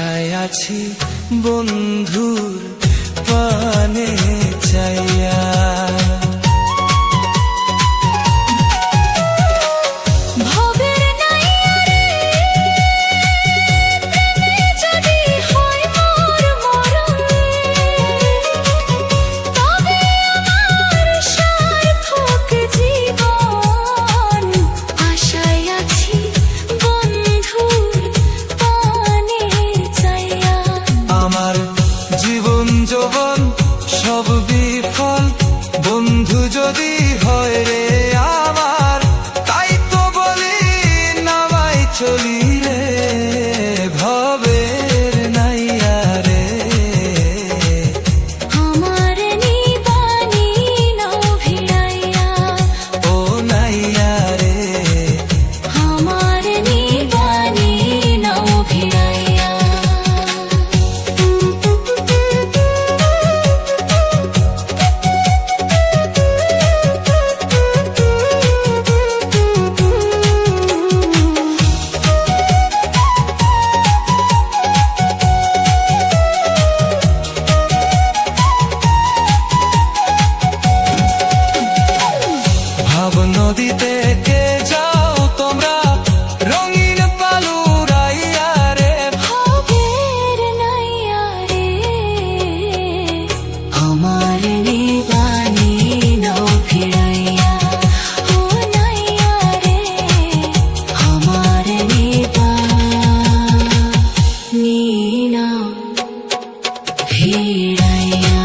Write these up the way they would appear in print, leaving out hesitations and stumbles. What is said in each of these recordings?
আশায় আছি বন্ধুর পানে চাইয়া। সব বিফল বন্ধু যদি হয় রে আমার, তাই তো বলি নামাই চলি রে ভবের নাইয়া রে। আমার নিবানি নাও ভিড়াইয়া, ও নাইয়া রে আমার নিবানি নাও ভিড়াইয়া। নদীতে কে যাও তোমরা রঙিন পালুরাইয়া রে ভবের নাইয়া রে, আমার নিবানি নাও ভিড়াইয়া, ও নাইয়া রে আমার নিবানি নাও ভিড়াইয়া।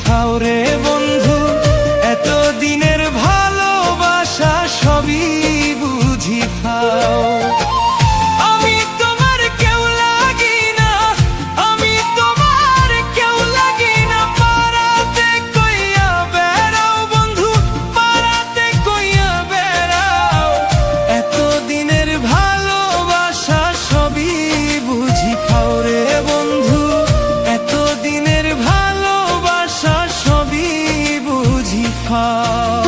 ফাওরে বন্ধু এত দিনের ভালোবাসা সবই বুঝি ফাও। আমি তোমার কেউ লাগি না, আমি তোমার কেউ লাগি না, পারাতে কইয়া বেড়াও বন্ধু, পারাতে কইয়া বেড়াও। এত দিনের ভালোবাসা সবই বুঝি ফাওরে বন্ধু, এত দিনের ভালোবাসা সবই বুঝি ফাও।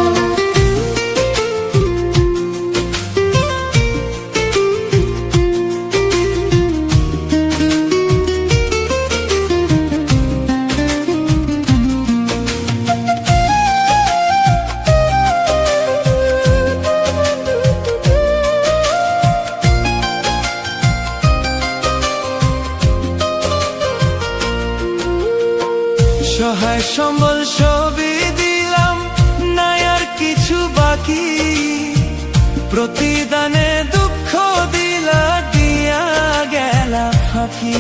সহায় সম্বল সবই দিলাম, নাই আর কিছু বাকি, প্রতিদানে দুঃখ দিলা দিয়া গেলা ফাঁকি।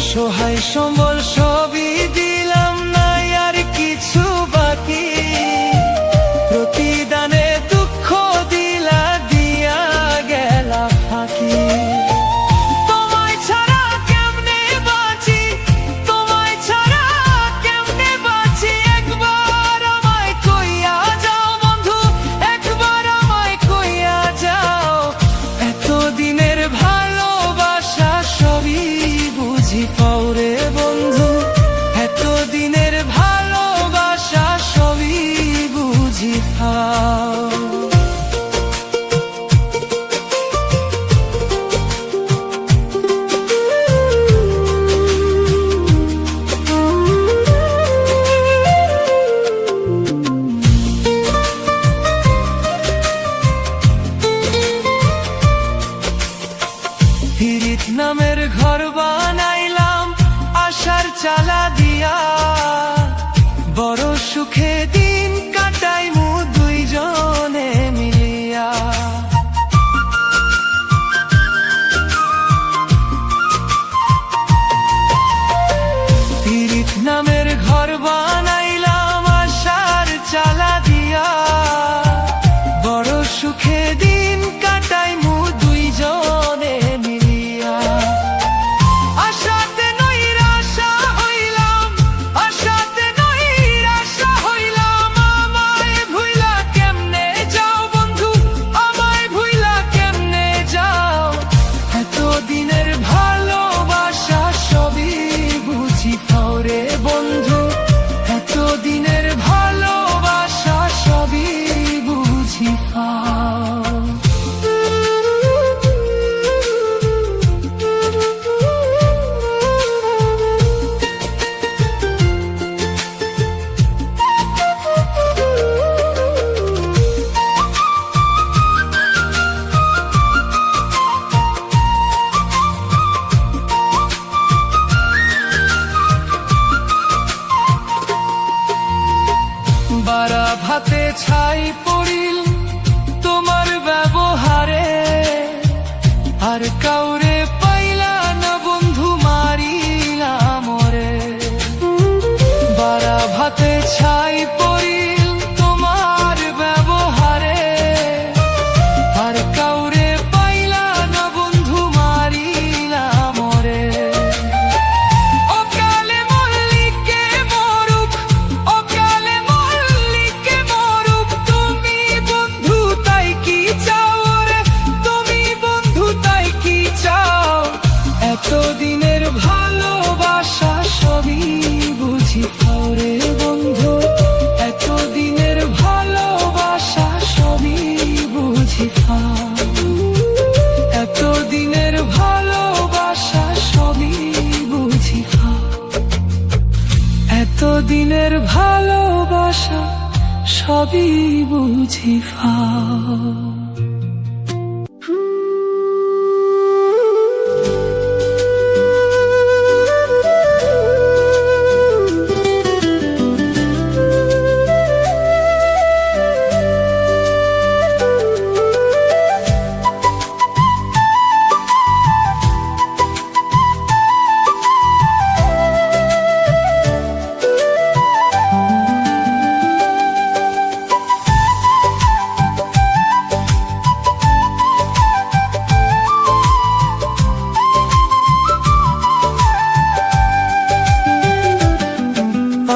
সহায় সম্বল সবই দিলাম, নাই আর কিছু বাকি, প্রতিদানে দুঃখ দিলা দিয়া গেলা ফাঁকি। তোমায় ছাড়া কেমনে বাঁচি, তোমায় ছাড়া কেমনে বাঁচি, একবার আমায় কইয়া যাও বন্ধু, একবার বারা ভাতে ছাই পড়িল তোমার ব্যবহারে, আর কাউরে পাইলা না বন্ধু মারিলা মরে। বারা ভাতে ছাই পড়িল তোমার ব্যবহারে, আর কাউরে পাইলা না বন্ধু মারিলা মরে। অকালে মল্লিকে মরুক, অকালে মল্লিকে মরুক, তুমি বন্ধু তাই কি চাও রে, তুমি বন্ধু তাই কি চাও। এতদিনের ভালোবাসা সবই বুঝি পাও রে বন্ধু, এতদিনের ভালোবাসা সবই বুঝি পাও, এতদিনের ভালোবাসা সবই বুঝি পাও, এতদিনের ভালোবাসা সবই বুঝি পাও।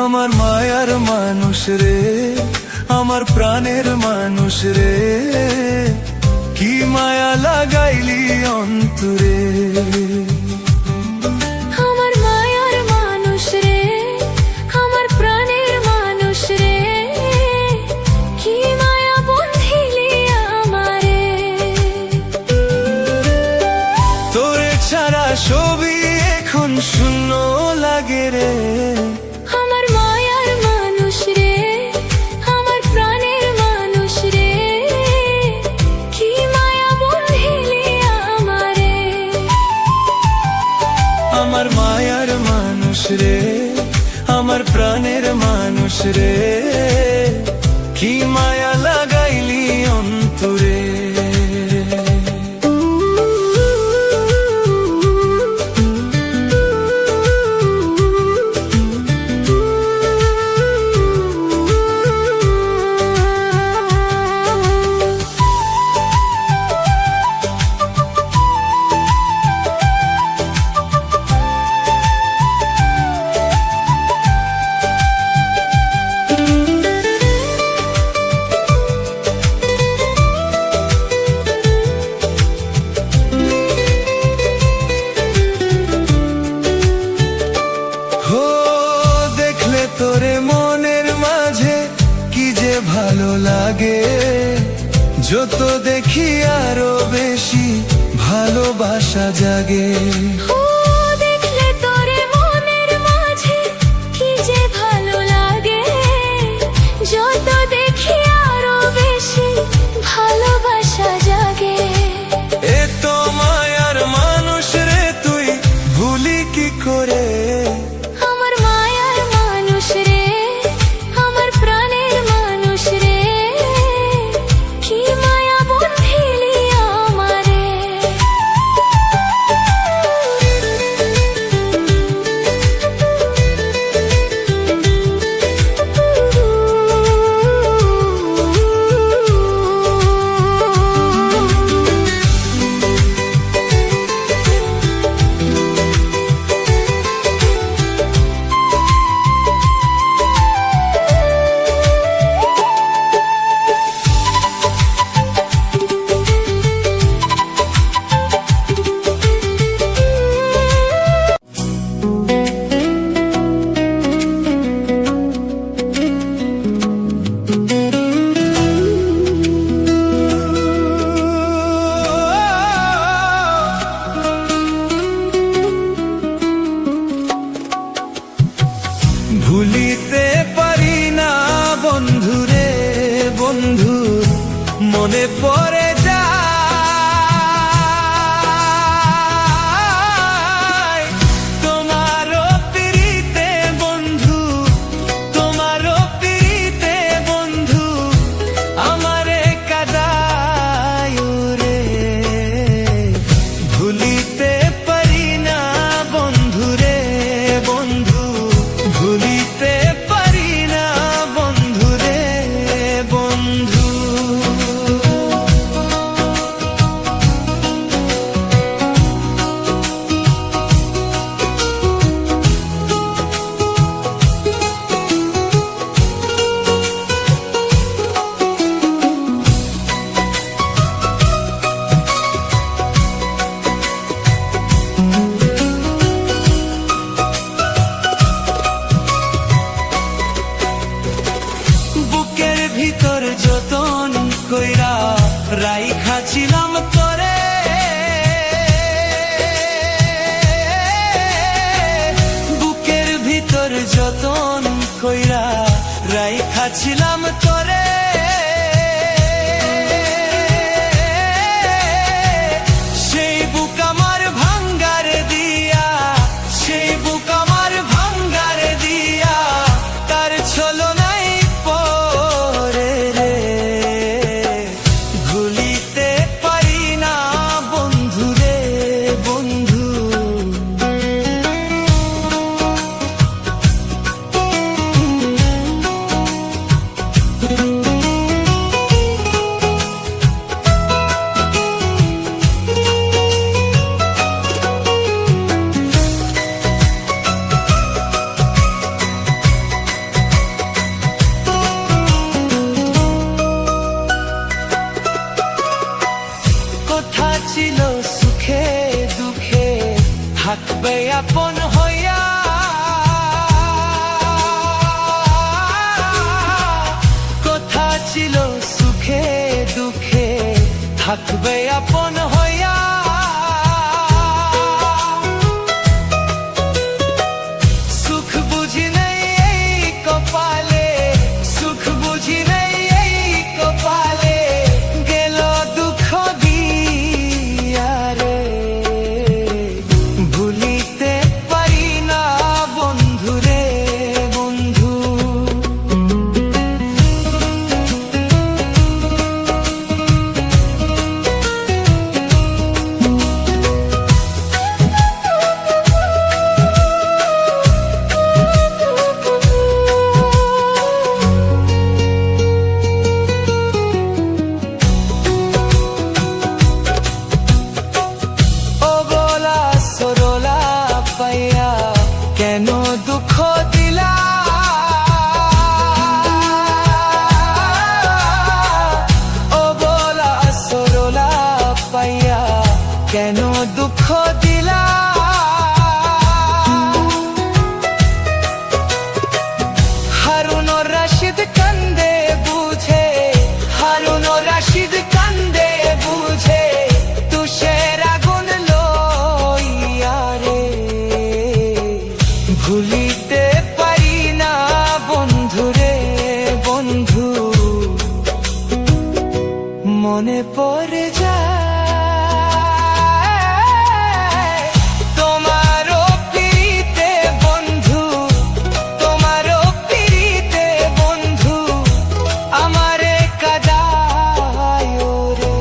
আমার মায়ার মানুষ রে, আমার প্রাণের মানুষ রে, কি মায়া লাগাইলি অন্তরে। আমার মায়ার মানুষ রে, আমার প্রাণের মানুষ রে, কি মায়া বন্ধিলি আমারে। তোরে ছাড়া সবই এখন শূন্য লাগে রে। আমার মায়ার মানুষ রে, আমার প্রাণের মানুষ রে, কি মায়া বন্ধিলি আমারে। আমার মায়ার মানুষ রে, আমার প্রাণের মানুষ রে, কি মায়া লাগাইলি অন্তরে। তোরে মনের মাঝে কি যে ভালো লাগে, যত দেখি আরো বেশি ভালোবাসা জাগে। ও দেখলে তোরে মনের মাঝে কি যে ভালো লাগে, যত দেখি আরো বেশি ভালোবাসা জাগে। এ তো মায়ার মানুষ রে, তুই ভুলি কি করে। আমার মায়ার মানুষ রে, আমার প্রাণের মানুষ রে, কি মায়া বন্ধিলি আমারে। ভুলিতে পারি না বন্ধুরে, বন্ধু মনে পড়ে যায় তোমারও পিরিতে বন্ধু, তোমারও পিরিতে ভিতর যতন কইরা রাইখা ছিলাম তোরে, বুকের ভিতর যতন কইরা রাইখা ছিলাম তোরে। সেই বুক আমার ভাঙ্গার দিয়া, সেই বুক আমার ভাঙ্গার দিয়া তার ছলনাই পরে রে। ভুলিতে পারি না বন্ধু রে বন্ধু, ছিল সুখে দুঃখে থাকবে আপন হইয়া, কথা ছিল সুখে দুঃখে থাকবে আপন হইয়া। সুখ বুঝি নেই এই কপালে, সুখ বুঝি নেই এই কপালে, গেল দুঃখ দিয়া রে। ভুলিতে পারি না বন্ধু রে বন্ধু, কেন দুঃখ দিলা, ও বলা সরলা পাইয়া কেন দুঃখ দিলা। হারুন রশিদ কান্দে বুঝে, হারুন রশিদ কান্দে বুঝে, তুষের আগুন লইয়া রে। ভুলিতে পারি না বন্ধু রে বন্ধু, মনে পড়ে যায় তোমারও পিরিতে বন্ধু, তোমারও পিরিতে বন্ধু, আমারে কাদায় রে।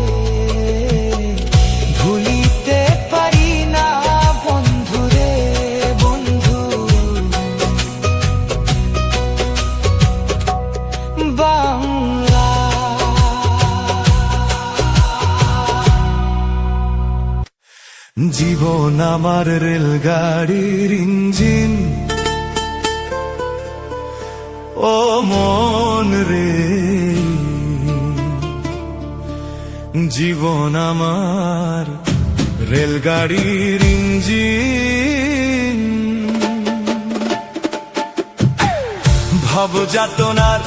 ভুলিতে পারি না বন্ধু রে বন্ধু, বাংলা। জীবন আমার রেলগাড়ির ইঞ্জিন, ও মন রে। জীবন আমার রেলগাড়ির ইঞ্জিন, ভব যাতনার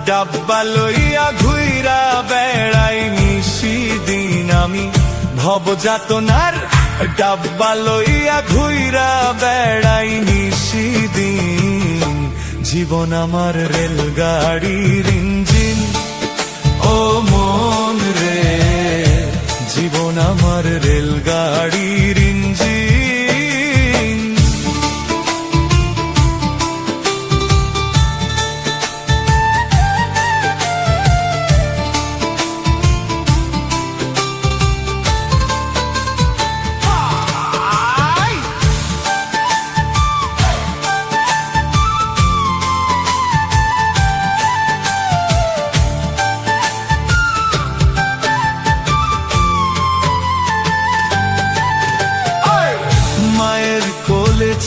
ডাব্বা লইয়া ঘুইরা বেড়াই নিশিদিন আমি, ভব যাতনার ডাব্বা লইয়া ঘুইরা বেড়াই নিশিদিন। জীবন আমার রেলগাড়ির ইঞ্জিন, ও মন রে। জীবন আমার রেলগাড়ির ইঞ্জিন,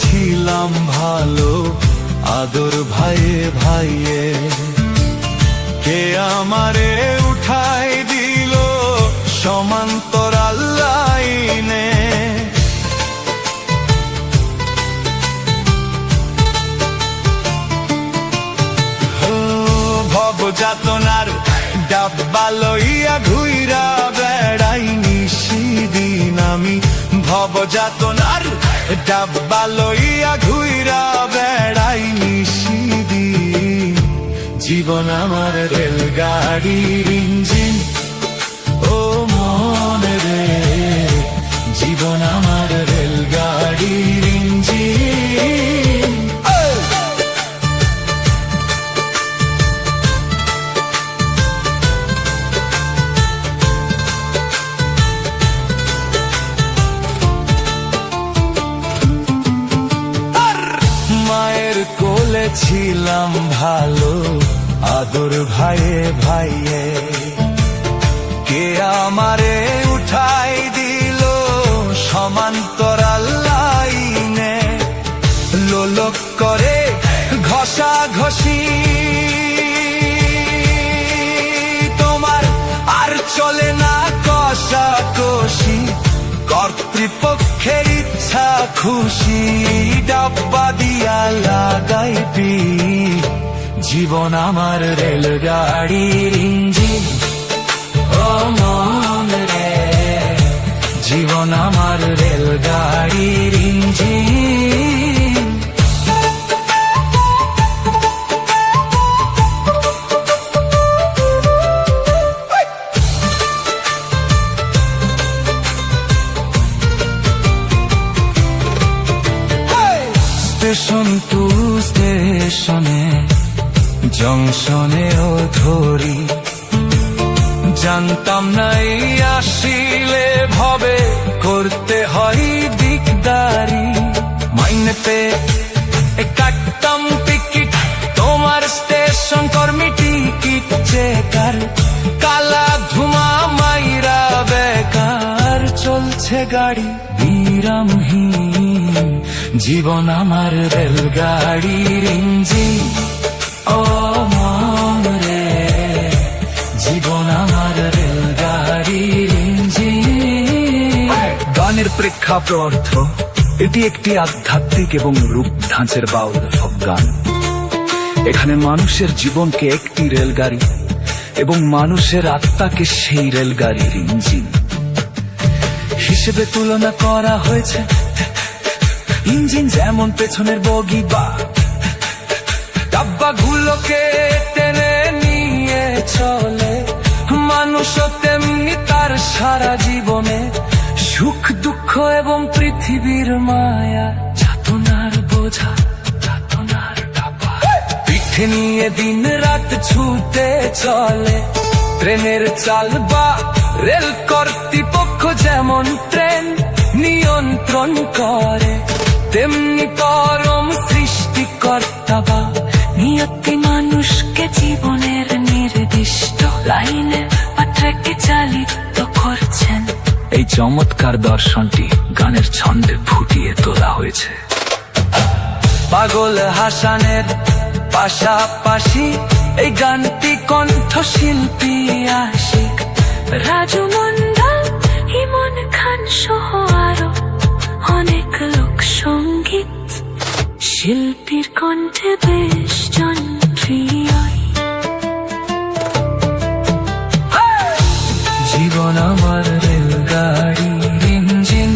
ছিলাম ভালো আদর ভাইয়ে ভাইয়ে, কে আমারে উঠাই দিল সমান্তরাল লাইনে। ভব ভবযাতনার ডাব্বা লইয়া ঘুইরা বেড়াই নিশিদিন আমি ভবযাতনার ডাব্বা লইয়া ঘুইরা বেড়াই নিশিদিন জীবন আমার রেলগাড়ির ইঞ্জিন ও মন রে জীবন আমার রেলগাড়ির ইঞ্জিন মায়ের কোলে ছিলাম ভালো আদর ভাইয়ে ভাইয়ে কে আমারে উঠাই দিল সমান্তরাল লাইনে লোলক করে ঘষা ঘষি তোমার আর চলে না কষা কষি কর্তৃপক্ষের ইচ্ছা খুশি ডাব্বা দিয়া লাগাই পিঠ জীবন আমার রেলগাড়ির ইঞ্জিন ও মন রে জীবন আমার রেলগাড়ির ইঞ্জিন স্টেশন টু স্টেশনে জংশনেও ধরি জানতাম না এই আসিলে ভবে করতে হয় দিকদারি মাইনেতে কাটতাম টিকিট তোমার স্টেশন কর্মী টিকিট চেকার কালা ধুমা মাইরা বেকার চলছে গাড়ি বিরামহীন জীবন আমার রেলগাড়ির ইঞ্জিন ও মন রে জীবন আমার রেলগাড়ির ইঞ্জিন গানের প্রেক্ষাপট অর্থ এটি একটি আধ্যাত্মিক এবং রূপ ধাঁচের বাউল ফোক গান। এখানে মানুষের জীবনকে একটি রেলগাড়ি এবং মানুষের আত্মাকে সেই রেলগাড়ির ইঞ্জিন হিসেবে তুলনা করা হয়েছে। ইঞ্জিন যেমন পেছনের বগি বা ডাব্বাগুলোকে টেনে নিয়ে চলে মানুষও তেমনি তার সারা জীবনে সুখ দুঃখ এবং পৃথিবীর মায়া যাতনার বোঝা যাতনার ডাব্বা পিঠে নিয়ে দিন রাত ছুটে চলে ট্রেনের চাল বা রেল কর্তৃপক্ষ যেমন ট্রেন নিয়ন্ত্রণ করে তেমনি পরম সৃষ্টিকর্তা বা নিয়তি মানুষকে জীবনের নির্দিষ্ট লাইনে বা ট্র্যাকে চালিত করছেন। এই চমৎকার দর্শনটি গানের ছন্দে ফুটিয়ে তোলা হয়েছে। পাগল হাসানের পাশাপাশি এই গানটি কণ্ঠশিল্পী আশিক রাজু মন্ডল ইমন খান সহ আরো অনেক লোক সঙ্গীত শিল্পীর কণ্ঠে বেশ জনপ্রিয়। জীবন আমার রেলগাড়ির ইঞ্জিন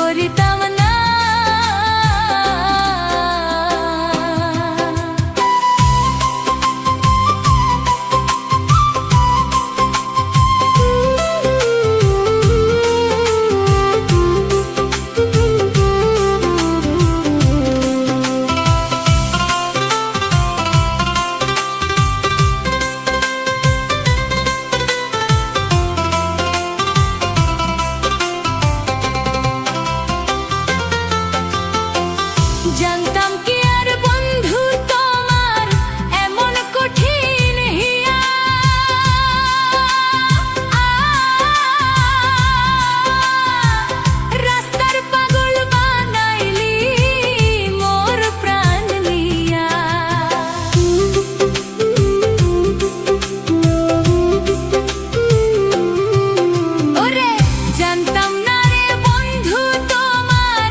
করিতাম না। জানতাম কি আর বন্ধু তোমার এমন কঠিন হিয়া, রাস্তার পাগল বানাইলি মোর প্রাণ নিয়া। ওরে জানতাম না রে বন্ধু তোমার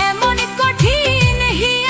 এমন কঠিন হিয়া,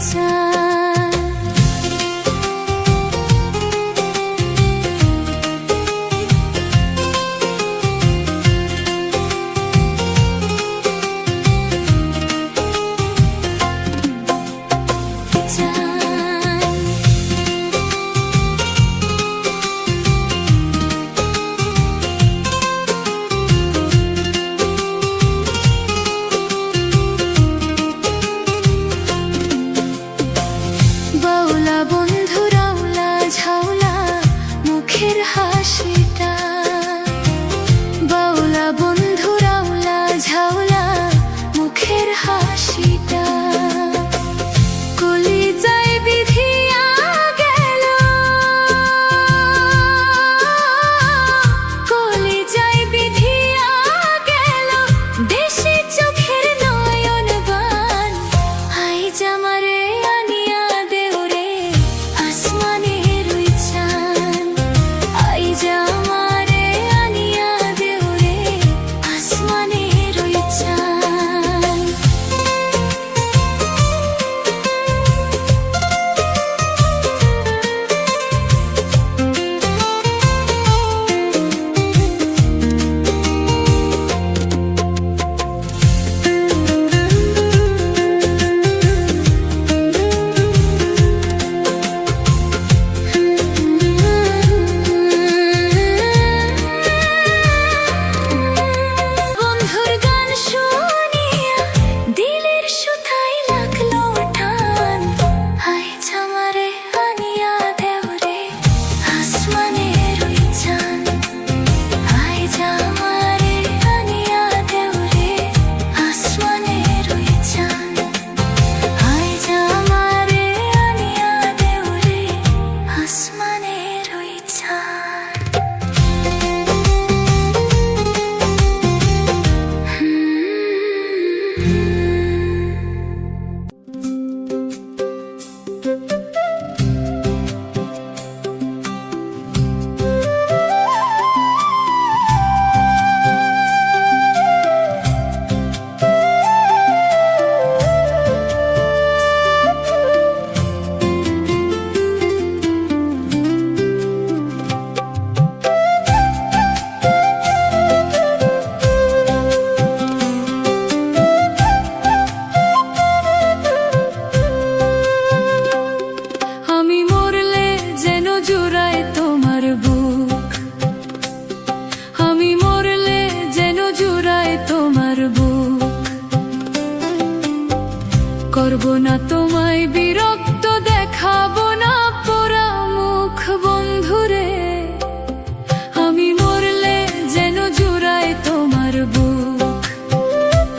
চান। বাউলা বন্ধু রাউলা ঝাউলা মুখের হাসিটা, বাউলা বন্ধু রাউলা ঝাউলা মুখের হাসিটা, কলিজায় বিধিয়া গেল, কলিজায় বিধিয়া গেল দেশি চোখের নয়ন বান। আই জামারে আনিয়া দেউরে আসমানের ওই চান, আই জামারে আনিয়া দেউরে আসমানের ওই চান। বন্ধুর গান শুনিয়া দিলের সুতায় লাগলো টান, আই জামারে আনিয়া দেউরে আসমানের ওই চান, আই জামারে আনিয়া দেউরে আসমানের ওই চান, আই জামারে আনিয়া দেউরে আসমানের ওই চান। আমি মরলে যেন জুড়ায় তোমার বুক, আমি মরলে যেন জুড়ায় তোমার বুক, করব না তোমায় বিরক্ত, দেখাবো না পোড়া মুখ বন্ধুরে, আমি মরলে যেন জুড়ায় তোমার বুক,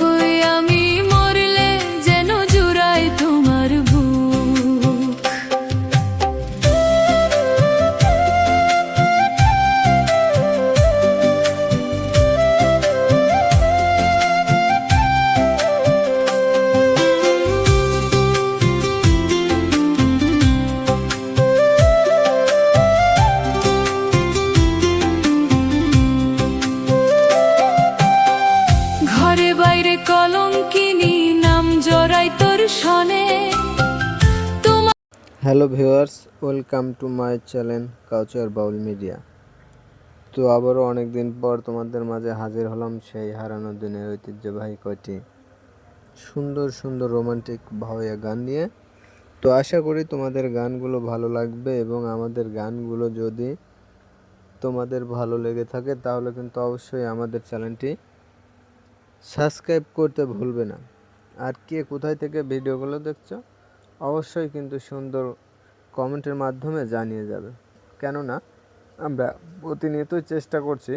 ওই আমি মরলে যেন জুড়ায় তোমার বুক। ঘরে বাইরে কলঙ্কিনী নাম জড়াই তোর সনে। Hello viewers, welcome to my channel culture Baul media. তো আবারও অনেক দিন পর তোমাদের মাঝে হাজির হলাম সেই হারানো দিনের ঐতিহ্যবাহী কয়টি সুন্দর সুন্দর রোমান্টিক ভাওয়া গান নিয়ে। তো আশা করি তোমাদের গানগুলো ভালো লাগবে, এবং আমাদের গানগুলো যদি তোমাদের ভালো লেগে থাকে তাহলে কিন্তু অবশ্যই আমাদের চ্যানেলটি সাবস্ক্রাইব করতে ভুলবে না। আর কে কোথায় থেকে ভিডিওগুলো দেখছো অবশ্যই কিন্তু সুন্দর কমেন্টের মাধ্যমে জানিয়ে যাবে, কেননা আমরা প্রতিনিয়তই চেষ্টা করছি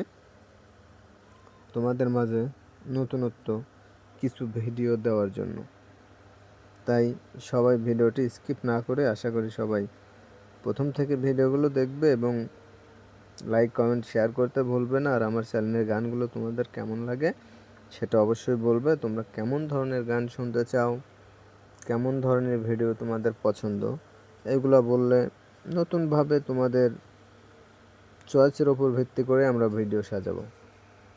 তোমাদের মাঝে নতুনত্ব কিছু ভিডিও দেওয়ার জন্য। তাই সবাই ভিডিওটি স্কিপ না করে আশা করি সবাই প্রথম থেকে ভিডিওগুলো দেখবে এবং লাইক কমেন্ট শেয়ার করতে ভুলবে না। আর আমার চ্যানেলের গানগুলো তোমাদের কেমন লাগে সেটা অবশ্যই বলবে। তোমরা কেমন ধরনের গান শুনতে চাও, কেমন ধরনের ভিডিও তোমাদের পছন্দ, এগুলো বললে নতুনভাবে তোমাদের চয়েসের ওপর ভিত্তি করে আমরা ভিডিও সাজাবো।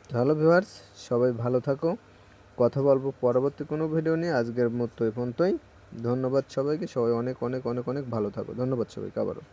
হ্যালো ভিউয়ার্স, সবাই ভালো থাকো। কথা বলবো পরবর্তী কোনো ভিডিও নিয়ে। আজকের মতো এই পর্যন্তই। ধন্যবাদ সবাইকে, সবাই অনেক অনেক অনেক অনেক ভালো থাকো। ধন্যবাদ সবাইকে আবারও।